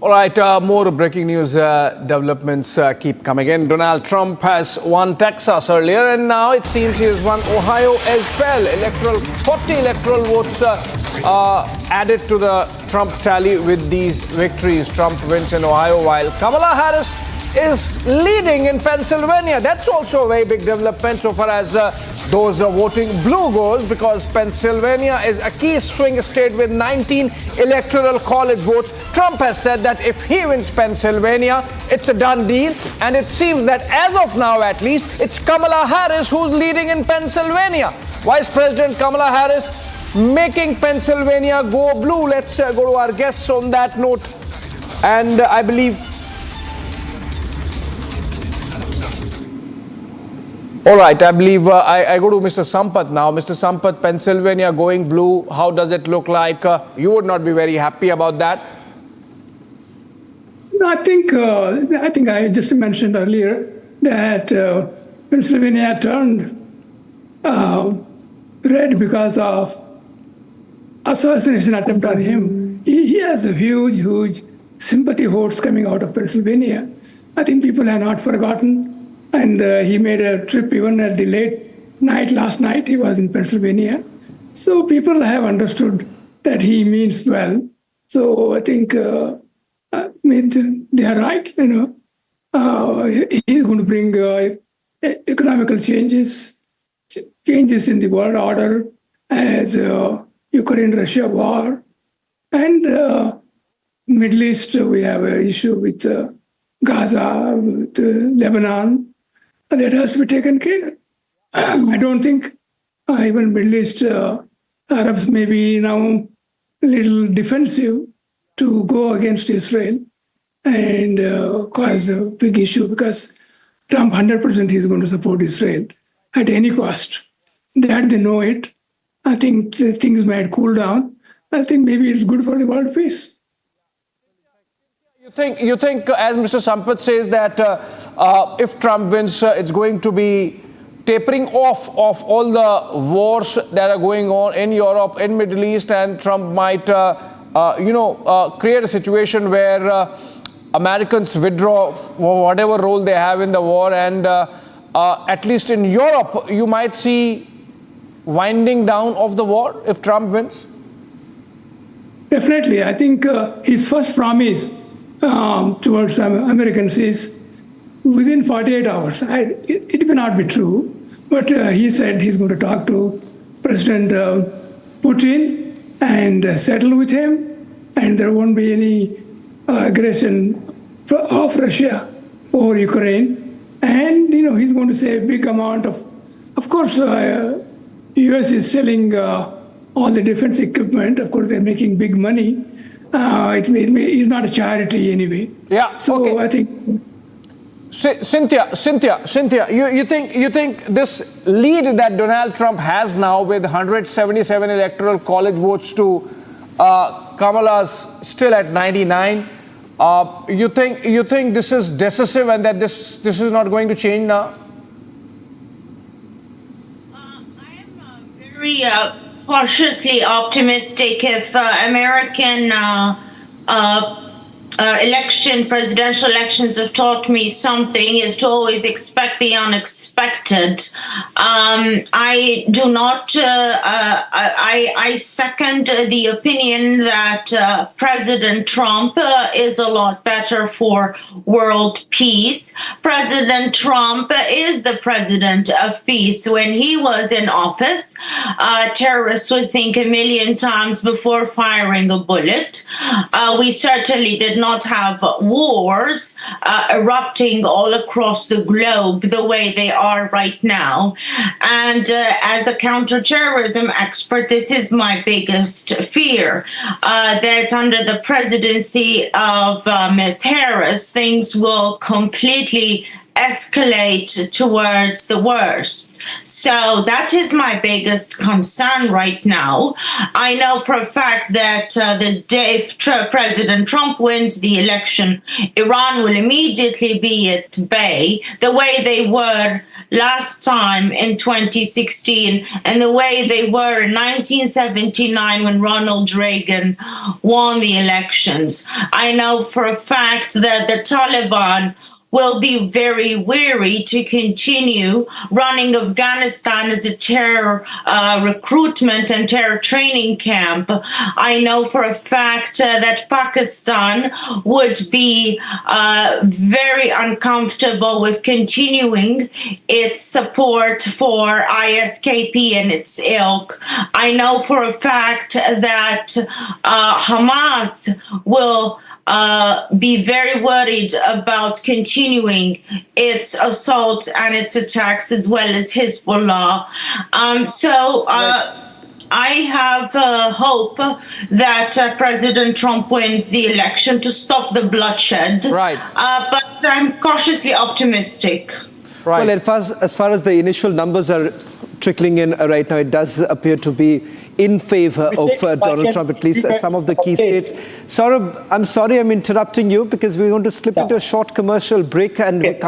All right, more breaking news developments keep coming in. Donald Trump has won Texas earlier, and now it seems he has won Ohio as well. 40 electoral votes added to the Trump tally with these victories. Trump wins in Ohio, while Kamala Harris is leading in Pennsylvania. That's also a very big development so far as those voting blue goes, because Pennsylvania is a key swing state with 19 electoral college votes. Trump has said that if he wins Pennsylvania, it's a done deal. And it seems that as of now, at least, it's Kamala Harris who's leading in Pennsylvania. Vice President Kamala Harris making Pennsylvania go blue. Let's go to our guests on that note. And I believe... All right, I believe I go to Mr. Sampath now. Mr. Sampath, Pennsylvania going blue. How does it look like? You would not be very happy about that. I think I just mentioned earlier that Pennsylvania turned red because of assassination attempt on him. He has a huge sympathy votes coming out of Pennsylvania. I think people have not forgotten. And he made a trip even at the late night last night. He was in Pennsylvania. So people have understood that he means well. So I think they are right. He's going to bring economical changes in the world order as Ukraine-Russia war. And Middle East, we have an issue with Gaza, with Lebanon. That has to be taken care of. I don't think even Middle East Arabs may be now a little defensive to go against Israel and cause a big issue, because Trump 100% is going to support Israel at any cost. That they know it. I think things might cool down. I think maybe it's good for the world peace. You think, as Mr. Sampath says, that if Trump wins, it's going to be tapering off of all the wars that are going on in Europe, in Middle East, and Trump might, create a situation where Americans withdraw whatever role they have in the war, and at least in Europe, you might see winding down of the war if Trump wins? Definitely. I think his first promise towards Americans is within 48 hours. It may not be true, but he said he's going to talk to President Putin and settle with him, and there won't be any aggression of Russia over Ukraine. And he's going to save a big amount of course, U.S. is selling all the defense equipment. Of course, they're making big money. It's not a charity anyway. Yeah. So okay. I think. Cynthia, you think this lead that Donald Trump has now with 177 electoral college votes to Kamala's still at 99? You think this is decisive and that this is not going to change now? I am very cautiously optimistic. If American presidential elections have taught me something, is to always expect the unexpected. I do not, I second the opinion that President Trump is a lot better for world peace. President Trump is the president of peace. When he was in office, terrorists would think a million times before firing a bullet. We certainly did not have wars erupting all across the globe the way they are right now. And as a counterterrorism expert, this is my biggest fear, that under the presidency of Ms. Harris, things will completely escalate towards the worst. So that is my biggest concern right now. I know for a fact that the day if President Trump wins the election, Iran will immediately be at bay, the way they were last time in 2016 and the way they were in 1979 when Ronald Reagan won the elections. I know for a fact that the Taliban will be very weary to continue running Afghanistan as a terror recruitment and terror training camp. I know for a fact that Pakistan would be very uncomfortable with continuing its support for ISKP and its ilk. I know for a fact that Hamas will be very worried about continuing its assaults and its attacks, as well as Hezbollah. I have hope that President Trump wins the election to stop the bloodshed. Right. But I'm cautiously optimistic. Right. Well, as far as the initial numbers are trickling in right now, it does appear to be in favor of Donald Trump, at least some of the key states. Saurabh, I'm sorry I'm interrupting you because we're going to slip into a short commercial break and we come